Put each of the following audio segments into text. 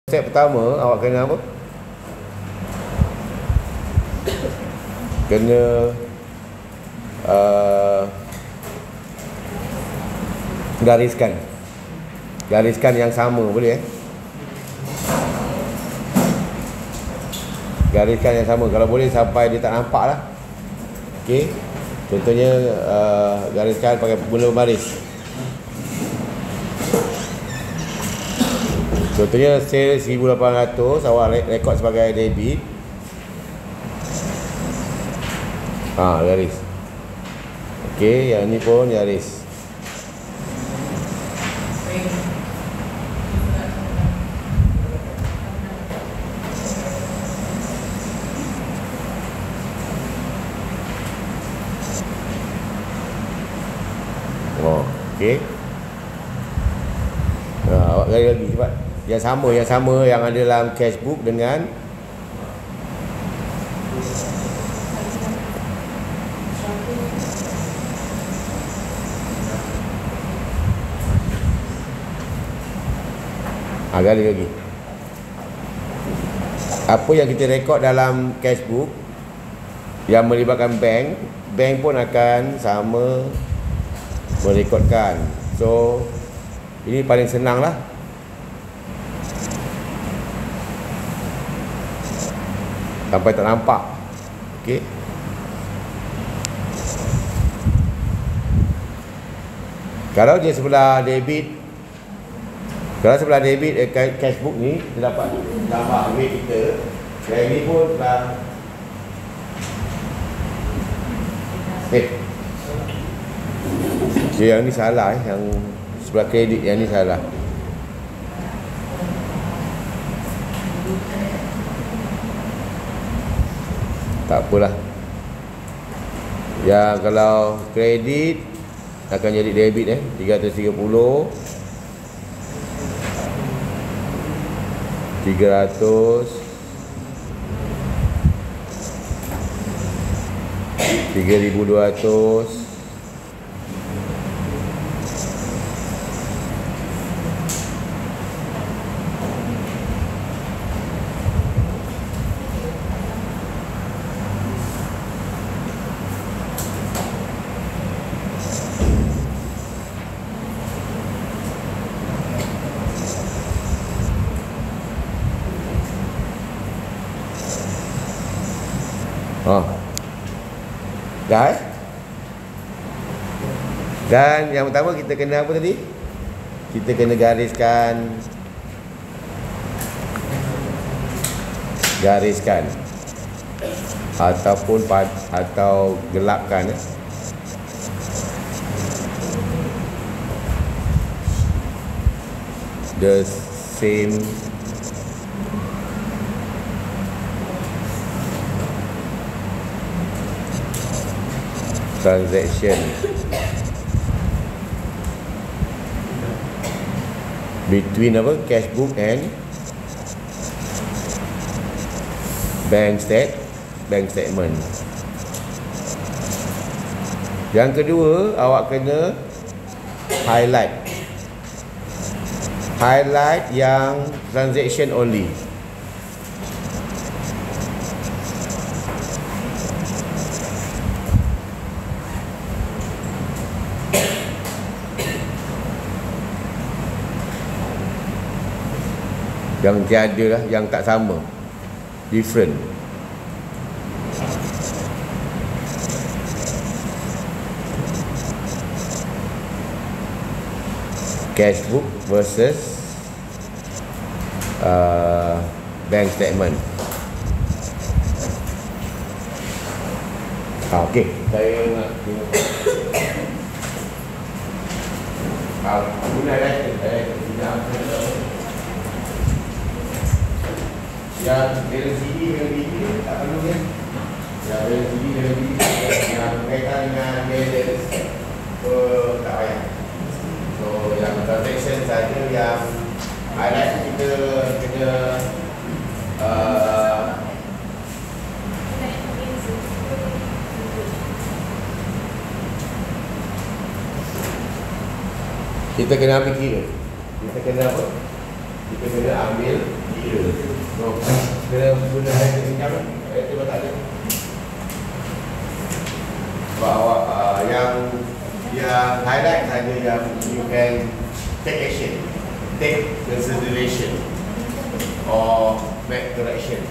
Step pertama awak kena apa? Kena gariskan yang sama, boleh gariskan yang sama, kalau boleh sampai dia tak nampak lah. Okey, contohnya gariskan pakai guna baris. Contohnya sale 1800 awak rekod sebagai debit. Garis. Okey, yang ni pun garis. Okey. Awak garis lagi cepat. Yang sama yang ada dalam cashbook dengan garis lagi. Apa yang kita rekod dalam cashbook yang melibatkan bank pun akan sama merekodkan. So ini paling senang lah. Sampai tak nampak. Okey. Kalau dia sebelah debit, cashbook ni kita dapat tambah duit kita. Yang ini pun sebelah yang ni salah, yang sebelah kredit yang ni salah. Tak apalah. Ya, kalau kredit akan jadi debit 330 300 3200 dah Dan yang pertama kita kena apa tadi? Kita kena gariskan atau gelapkan the same transaction between cashbook and bank statement. Yang kedua, awak kena highlight yang transaction only. Yang tiada lah, yang tak sama, different. Cashbook versus bank statement. Okey, saya nak yang LCD dengan BD tak perlu kan? Yang LCD dengan BD yang berkaitan dengan balance tak payah. So yang transaction saja yang highlight kita kena kita kena ambil kira. Kita kena apa? Kita kena ambil No. Kena guna highlight tinggal. Itu tak ada. Bahawa yang highlight saja yang you can take action, take consideration or make corrections,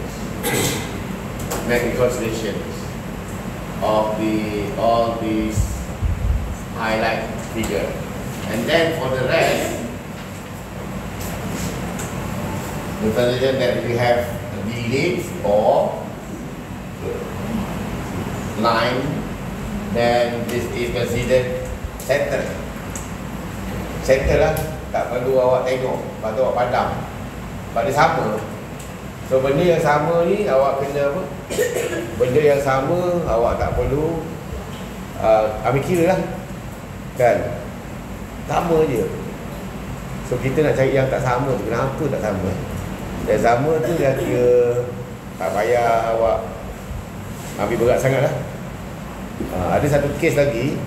make considerations of all these highlight figure. And then for the rest, the consideration that we have delete or line, then this is considered center. Center lah, tak perlu awak tengok, patut awak pandang. Pada sama. So benda yang sama ni awak kena apa? Benda yang sama awak tak perlu ambil kira lah. Kan? Sama je. So kita nak cari yang tak sama tu, kenapa tak sama? Yang sama tu yang kira tak payah awak ambil berat sangat lah. Ada satu kes lagi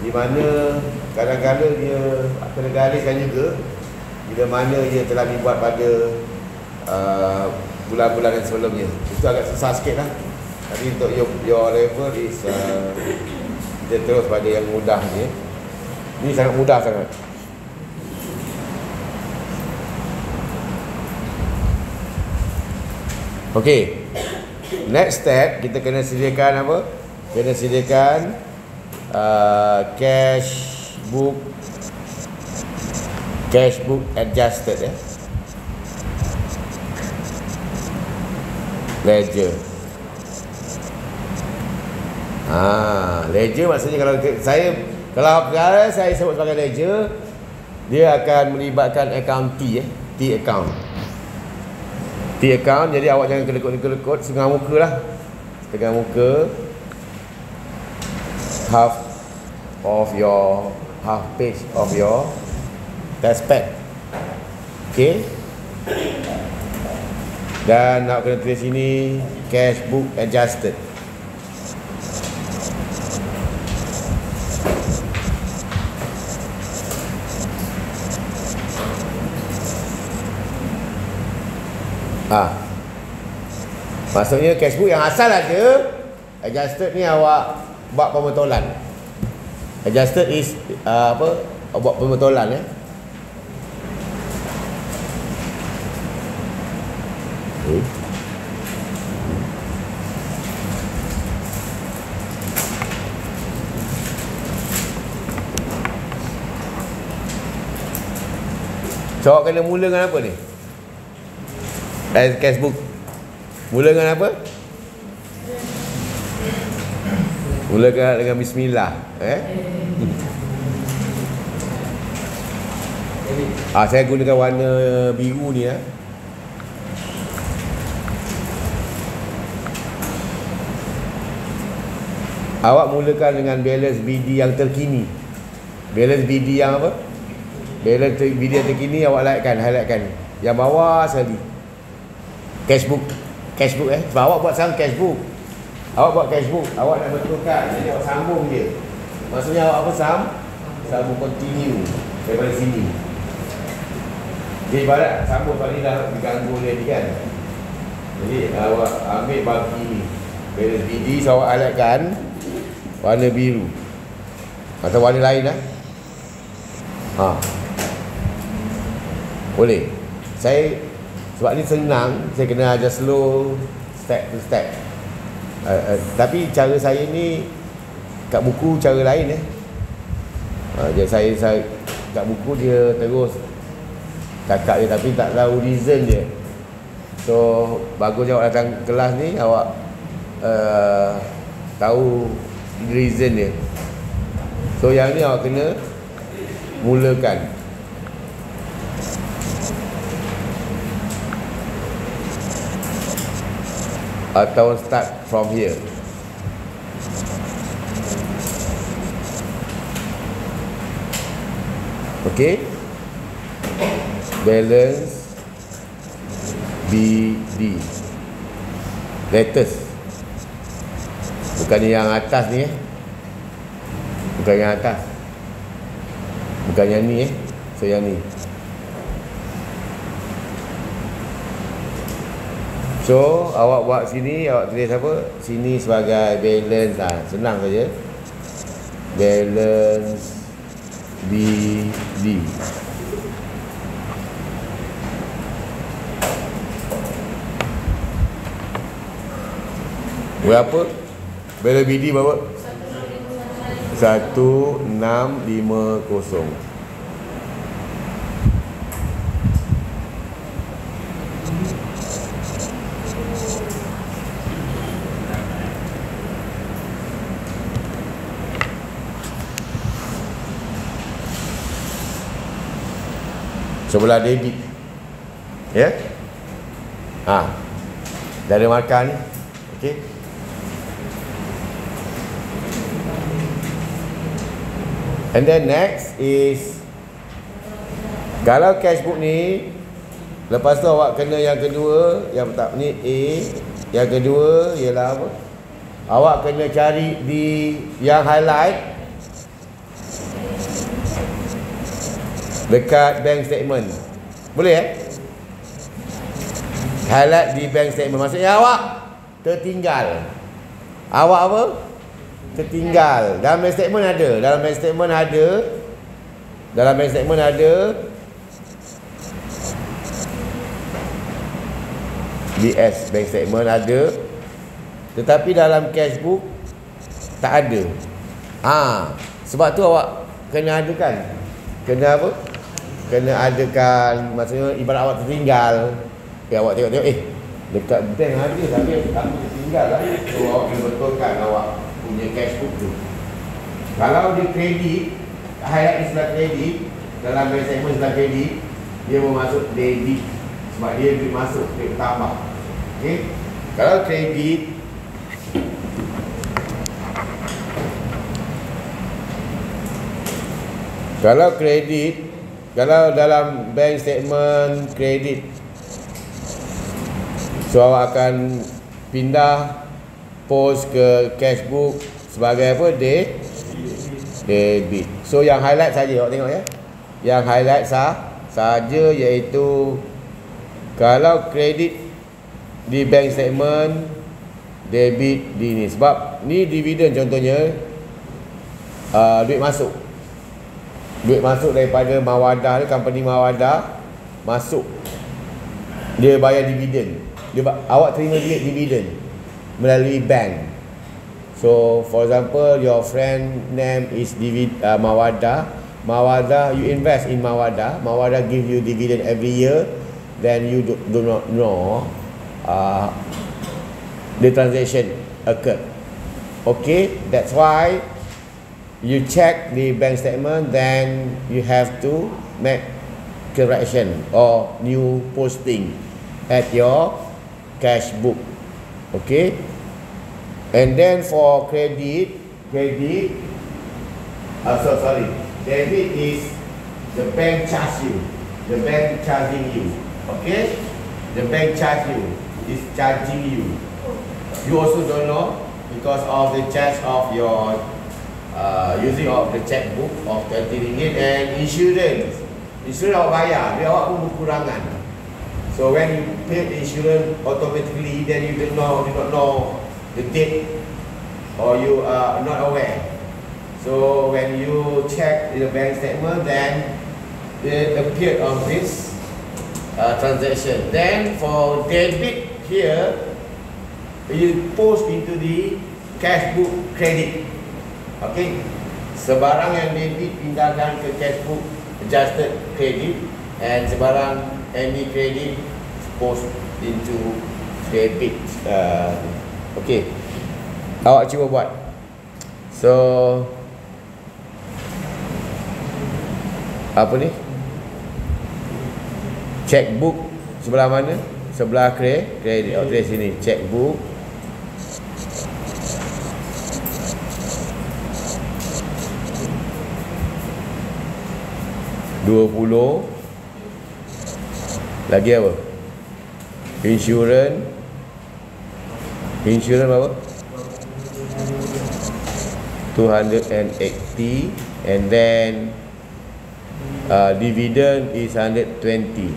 di mana kadang-kadang dia kena gariskan juga bila mana dia telah dibuat pada bulan-bulan yang sebelumnya. Itu agak susah sikit lah. Tapi untuk your level is kita terus pada yang mudah ni. Ini sangat mudah sangat. Okay, next step kita kena sediakan apa? Kena sediakan cash book adjusted ya. Ledger. Ledger maksudnya kalau saya sebut sebagai ledger, dia akan melibatkan account T account. T account, jadi awak jangan kelekut-kelekut setengah muka lah. Setengah muka, half page of your test pad. Okay. Dan nak kena tulis sini cash book adjusted. Maksudnya cash book yang asal ada, adjusted ni awak buat pembetulan. Adjusted is buat pembetulan ya. So awak kena mula dengan apa ni? Cash book. Mula dengan apa? Mula dengan bismillah. Saya gunakan warna biru ni ya. Awak mulakan dengan balance BD yang terkini. Balance BD yang apa? Balance BD yang terkini awak highlightkan. Yang bawah sekali. Cash book sebab awak buat sekarang cash book. Awak buat cash book, awak nak betulkan, jadi awak sambung dia. Maksudnya awak apa sambung continue daripada sini. Jadi ibarat sambung tadi dah diganggu dia ni kan. Jadi awak ambil bagi ni balance BD, so awak highlightkan warna biru atau warna lain lah. Boleh. Sebab ni senang, saya kena ajar slow, step to step. Tapi cara saya ni kat buku cara lain Jadi saya kat buku dia terus cakap je tapi tak tahu reason dia. So bagus awak datang kelas ni awak tahu reason dia. So yang ni awak kena mulakan. Atau start from here. Okay. Balance BD. Latest. Bukan yang atas ni Bukan yang atas. Bukan yang ni So yang ni. So awak buat sini, awak tulis apa? Sini sebagai balance lah. Senang saja. Balance BD. Berapa? Balance BD berapa? 1650. Sebelah debit. Ya? Dah ada markah ni. Okey. And then next is, kalau cashbook ni, lepas tu awak kena yang kedua, yang tak ni A, yang kedua ialah apa? Awak kena cari di yang highlight dekat bank statement. Boleh highlight di bank statement. Maksudnya awak tertinggal. Awak apa? Tertinggal. Dalam bank statement ada. Dalam bank statement ada. Dalam bank statement ada. BS bank statement ada. Tetapi dalam cashbook tak ada. Sebab tu awak kena adakan. Kena apa? Kena adakan, maksudnya ibarat awak tertinggal. Awak tengok-tengok, dekat bank ada tapi aku tertinggal lah. So awak kena betulkan awak punya cashbook tu. Kalau dia kredit, highlight di sebelah kredit, dalam bank statement sebelah kredit, dia mau masuk debit. Sebab dia duit masuk, duit tambah. Okay? Kalau kredit, kalau dalam bank statement kredit, so awak akan pindah post ke cashbook sebagai apa? Debit. So yang highlight saja awak tengok ya. Yang highlight saja iaitu kalau kredit di bank statement, debit di ni. Sebab ni dividen contohnya, duit masuk. Duit masuk daripada Mawadah, company Mawadah masuk. Dia bayar dividen. Awak terima duit dividen melalui bank. So for example, your friend name is Mawadah. Mawadah, you invest in Mawadah. Mawadah give you dividend every year. Then you do not know the transaction occurred. Okay, that's why you check the bank statement, then you have to make correction or new posting at your cash book. Okay, and then for debit is the bank charge you, the bank charging you. Okay, the bank charge you is charging you. You also don't know because of the charge of your using of the checkbook of 20 ringgit and insurance awak bayar, dia awak pun berkurangan. So when you pay the insurance automatically, then you do not know the date or you are not aware. So when you check the bank statement, then it appeared on this transaction. Then for debit here, you post into the cash book credit. Okay, sebarang yang debit pindahkan ke cashbook adjusted credit, and sebarang any credit post into debit. Okay, awak cuba buat. So apa ni? Checkbook sebelah mana? Sebelah kredit. Oh, tulis sini checkbook. $20 lagi apa? Insurance berapa? 280, and then dividend is 120.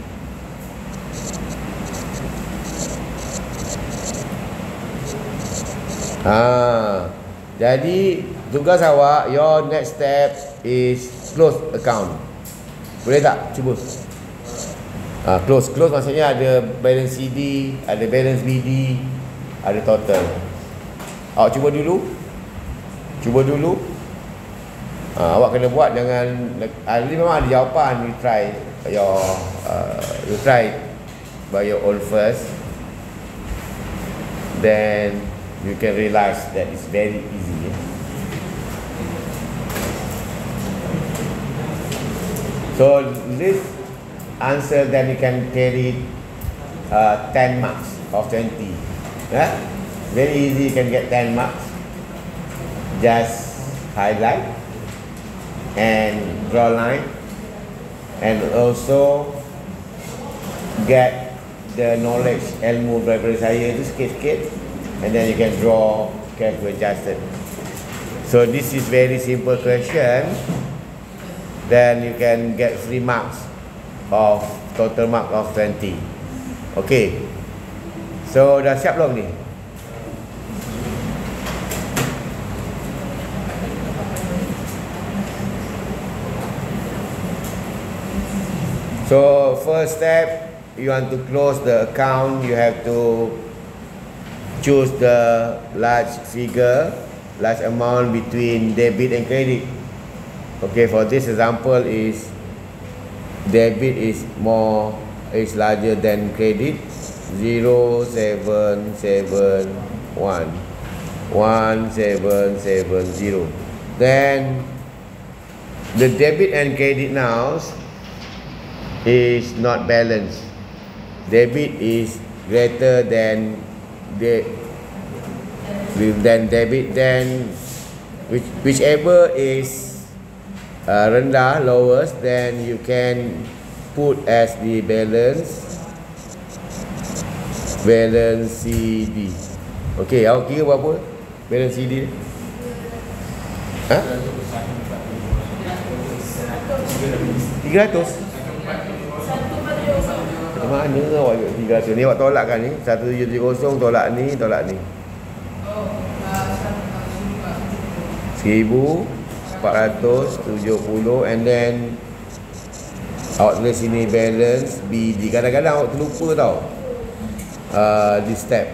Jadi tugas awak, your next step is close account. Boleh tak? Cuba. Close maksudnya ada balance CD, ada balance BD, ada total. Awak cuba dulu. Awak kena buat, jangan ini memang ada jawapan. You try by your own first, then you can realize that it's very easy. So this answer, then you can carry 10 marks of 20. Very easy, you can get 10 marks. Just highlight and draw line, and also get the knowledge, ilmu daripada saya itu sikit-sikit, and then you can draw carefully adjusted. So this is very simple question. Then you can get 3 marks of total mark of 20. Okay. So dah siap belum ni? So first step, you want to close the account, you have to choose the large figure, large amount between debit and credit. Okay, for this example is debit is larger than credit. 0, 7, 7, 1, 1, 7, 7, 0. Then the debit and credit now is not balanced. Debit is greater than debit, then whichever is rendah, lowest, then you can put as the balance CD. Okay, awak kira berapa balance CD? 300. Macam mana awak ikut 300 ni? Awak tolak kan ni? 1770 tolak ni. 1470, and then awak tulis sini balance BD. Kadang-kadang awak terlupa tau this step.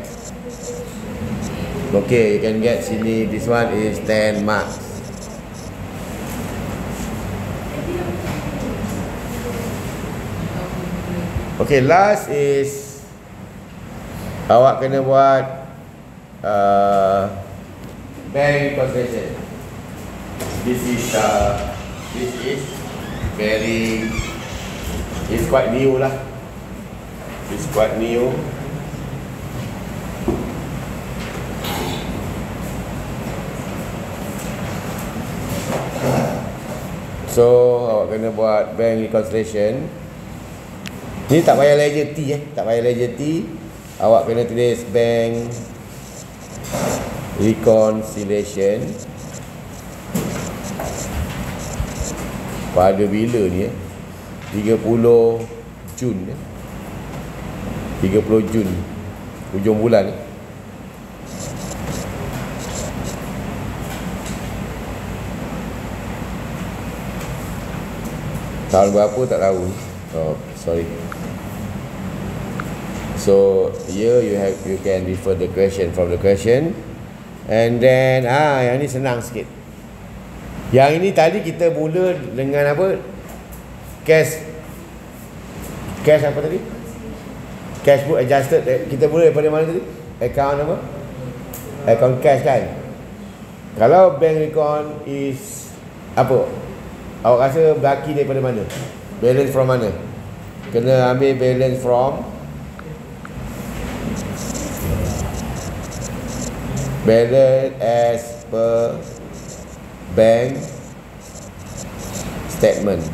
Okay, you can get sini, this one is 10 marks. Okay, last is awak kena buat bank reconciliation. This is quite new lah. It's quite new. So awak kena buat bank reconciliation. Ni tak payah ledger T tak payah ledger T. Awak kena tulis bank reconciliation pada bila ni 30 Jun 30 Jun hujung bulan ni. Tahun berapa tak tahu. Oh, sorry. So here you can refer the question from the question, and then yang ni senang sikit. Yang ini tadi kita mula dengan apa? Cash apa tadi? Cash book adjusted. Kita mula daripada mana tadi? Account apa? Account cash kan? Kalau bank recon is apa? Awak rasa baki daripada mana? Balance from mana? Kena ambil balance from balance as per bank statement.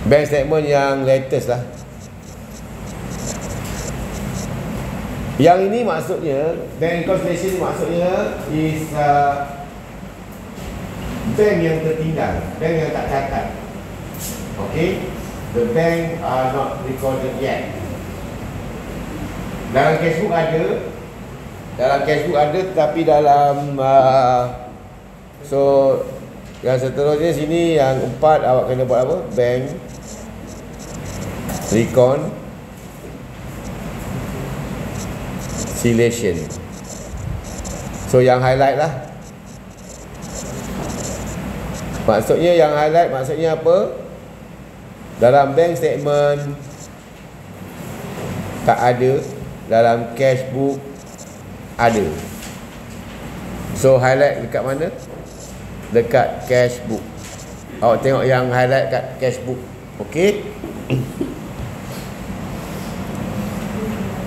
Bank statement yang latest lah. Yang ini maksudnya bank reconciliation maksudnya is bank yang tertinggal, bank yang tak catat. Okay, the bank are not recorded yet. Dalam cashbook ada. Dalam cashbook ada, tetapi dalam so yang seterusnya sini yang 4 awak kena buat apa? Bank reconciliation. So yang highlight lah. Maksudnya yang highlight maksudnya apa? Dalam bank statement tak ada, dalam cashbook ada. So highlight dekat mana? Dekat cashbook. Awak tengok yang highlight kat cashbook. Okey.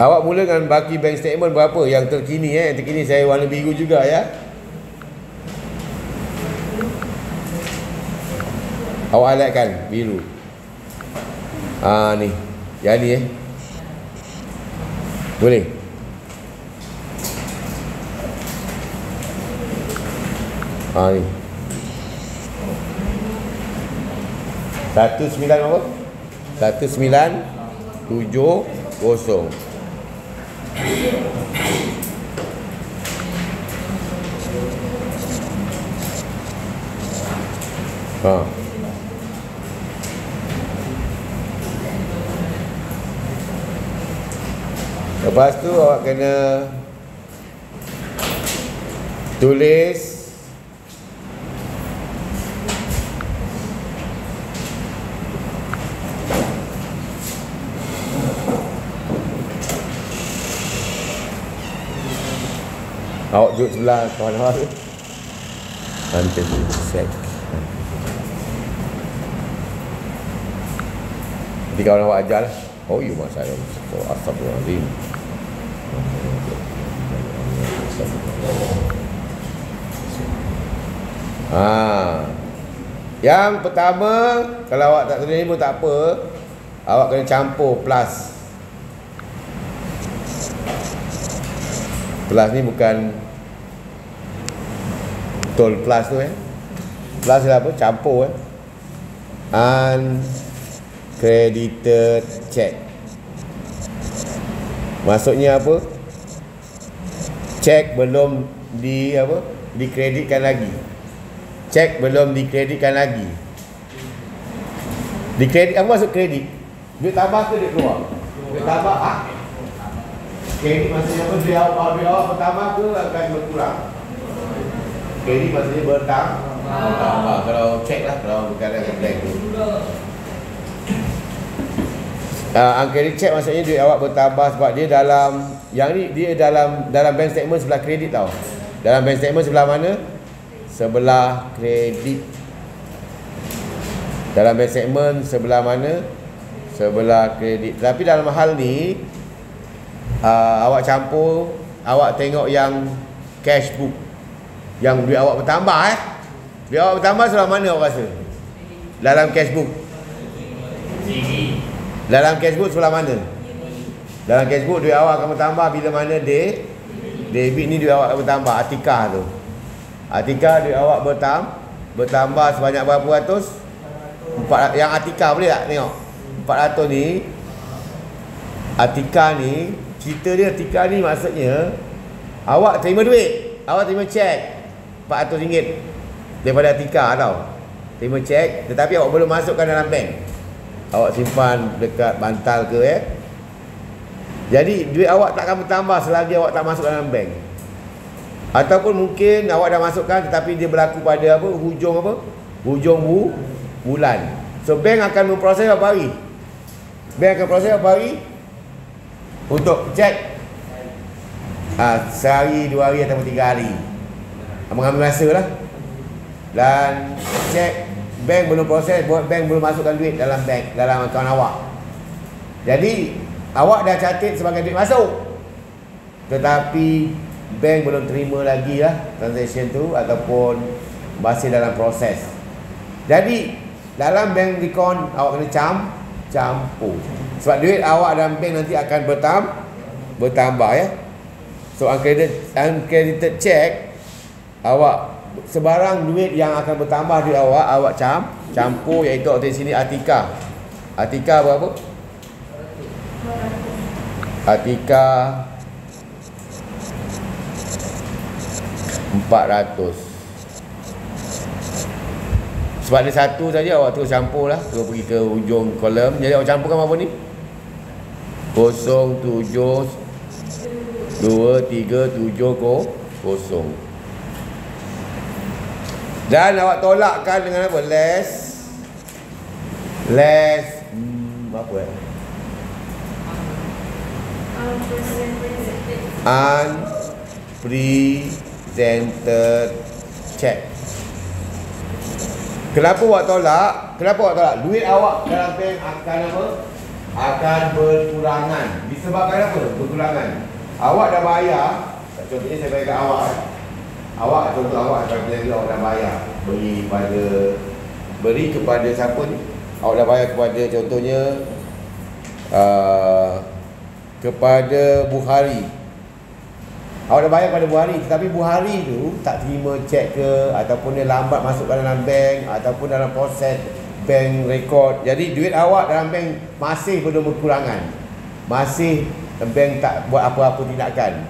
Awak mula dengan baki bank statement berapa? Yang terkini yang terkini saya warna biru juga ya. Awak highlightkan biru. Ni. Yang ni boleh. Ni 19 apa? 1970. Lepas tu awak kena tulis awak duduk sebelah kawan-kawan tu. Nanti set. Nanti kawan awak ajar lah. Oh, you must have Astagfirullahaladzim. Yang pertama, kalau awak tak tulis ni pun tak apa, awak kena campur plus. Plus ni bukan betul plus tu Plus lah apa? Campur uncredited check. Maksudnya apa? Cek belum dikreditkan lagi. Cek belum dikreditkan lagi. Dikredit, apa maksud kredit? Duit tambah ke duit keluar? Duit tambah kredit maksudnya apa? Duit awak pertama ke akan berkurang? Kredit maksudnya bertambah. Kalau cek lah, kalau bukan dengan blank tu. Uncredited check maksudnya duit awak bertambah sebab dia dalam yang ni dia dalam bank statement sebelah kredit tau. Dalam bank statement sebelah mana? Sebelah kredit. Dalam bank statement sebelah mana? Sebelah kredit. Tapi dalam hal ni awak campur, awak tengok yang cash book, yang duit awak bertambah duit awak bertambah sebelah mana awak rasa? Dalam cash book. Dalam cashbook sebelah mana? Dalam cashbook duit awak akan bertambah bila mana debit ni duit awak akan bertambah. Atikah tu. Atikah duit awak bertambah sebanyak berapa ratus? 4, yang atikah boleh tak tengok? 400 ni. Atikah ni, cerita dia atikah ni maksudnya awak terima duit, awak terima cek RM400 daripada atikah tau. Terima cek tetapi awak belum masukkan dalam bank. Awak simpan dekat bantal ke Jadi duit awak tak akan bertambah selagi awak tak masuk dalam bank. Ataupun mungkin awak dah masukkan tetapi dia berlaku pada hujung bulan. So bank akan memproses berapa hari? Bank akan proses berapa hari? Untuk cek sehari, 2 hari atau 3 hari. Mengambil masa lah. Dan cek bank belum proses, bank belum masukkan duit dalam bank, dalam akaun awak. Jadi awak dah catat sebagai duit masuk, tetapi bank belum terima lagi transaction tu ataupun masih dalam proses. Jadi dalam bank recon awak kena campur sebab duit awak dalam bank nanti akan bertambah So uncredited check, awak sebarang duit yang akan bertambah duit awak campur, iaitu di sini atikah. Atikah berapa? Atika 400. Sebab ada satu saja, awak terus campur lah, terus pergi ke ujung kolom. Jadi awak campurkan apa ni? 0, 7, 2, 3, 7, 0. Dan awak tolakkan dengan apa? Less apa unpresented check. Kenapa awak tolak? Duit awak dalam bank akan apa? Akan berkurangan. Disebabkan apa? Berkurangan. Awak dah bayar. Contohnya saya bayar kat awak. Contoh awak awak dah bayar. Beri kepada siapa ni? Awak dah bayar kepada contohnya kepada Buhari. Awak dah bayar kepada Buhari, tetapi Buhari tu tak terima cek ke, ataupun dia lambat masuk dalam bank, ataupun dalam proses bank rekod. Jadi duit awak dalam bank masih belum berkurangan. Masih bank tak buat apa-apa tindakan.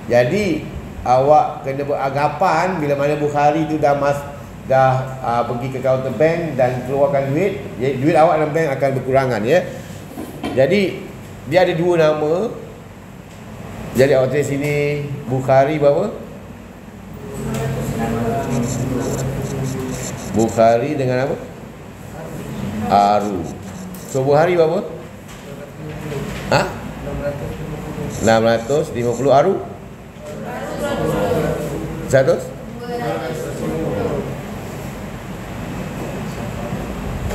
Jadi awak kena beranggapan bila mana Buhari tu dah pergi ke counter bank dan keluarkan duit, duit awak dalam bank akan berkurangan, ya. Jadi dia ada dua nama. Jadi awak tulis sini Bukhari berapa? Bukhari dengan apa? Aru. So Bukhari berapa? 650 Aru? 100?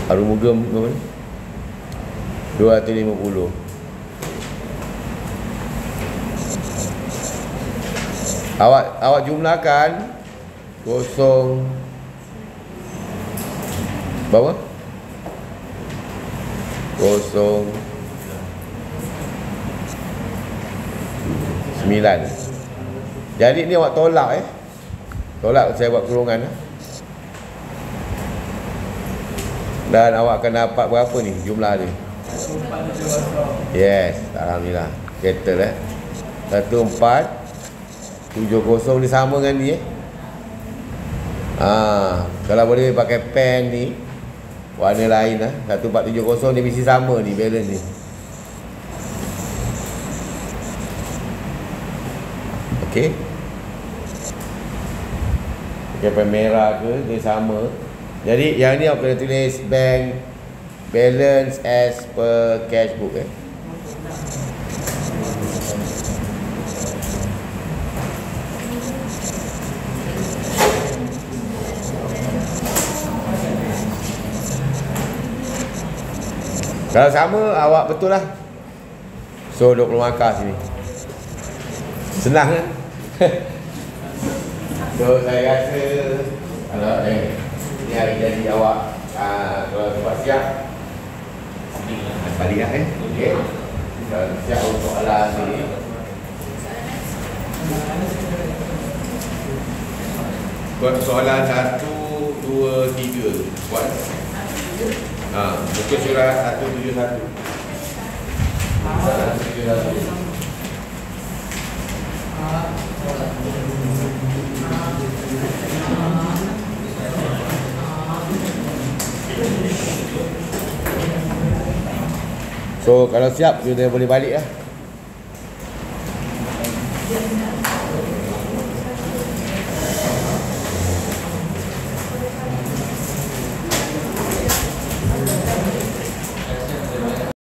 Aru Mugam berapa ni? 250. Awak jumlahkan 0 berapa? 0 9. Jadi ni awak tolak, tolak, saya buat kurungan. Dan awak akan dapat berapa ni jumlah dia? Yes, alhamdulillah. Settle 1470 ni sama dengan ni. Kalau boleh pakai pen ni warna lain 1470 ni mesti sama ni balance ni. Okey. Pakai pen merah ke dia sama. Jadi yang ni awak kena tulis bank balance as per cash book. Kalau sama awak betul lah. So 20 markah sini. Senang kan? So saya rasa kalau ni hari jadi awak kalau tempat siap balik lah okey. Kalau siap untuk soalan ni buat soalan 1, 2, 3 buat buku surat 171. So kalau siap kita boleh balik lah.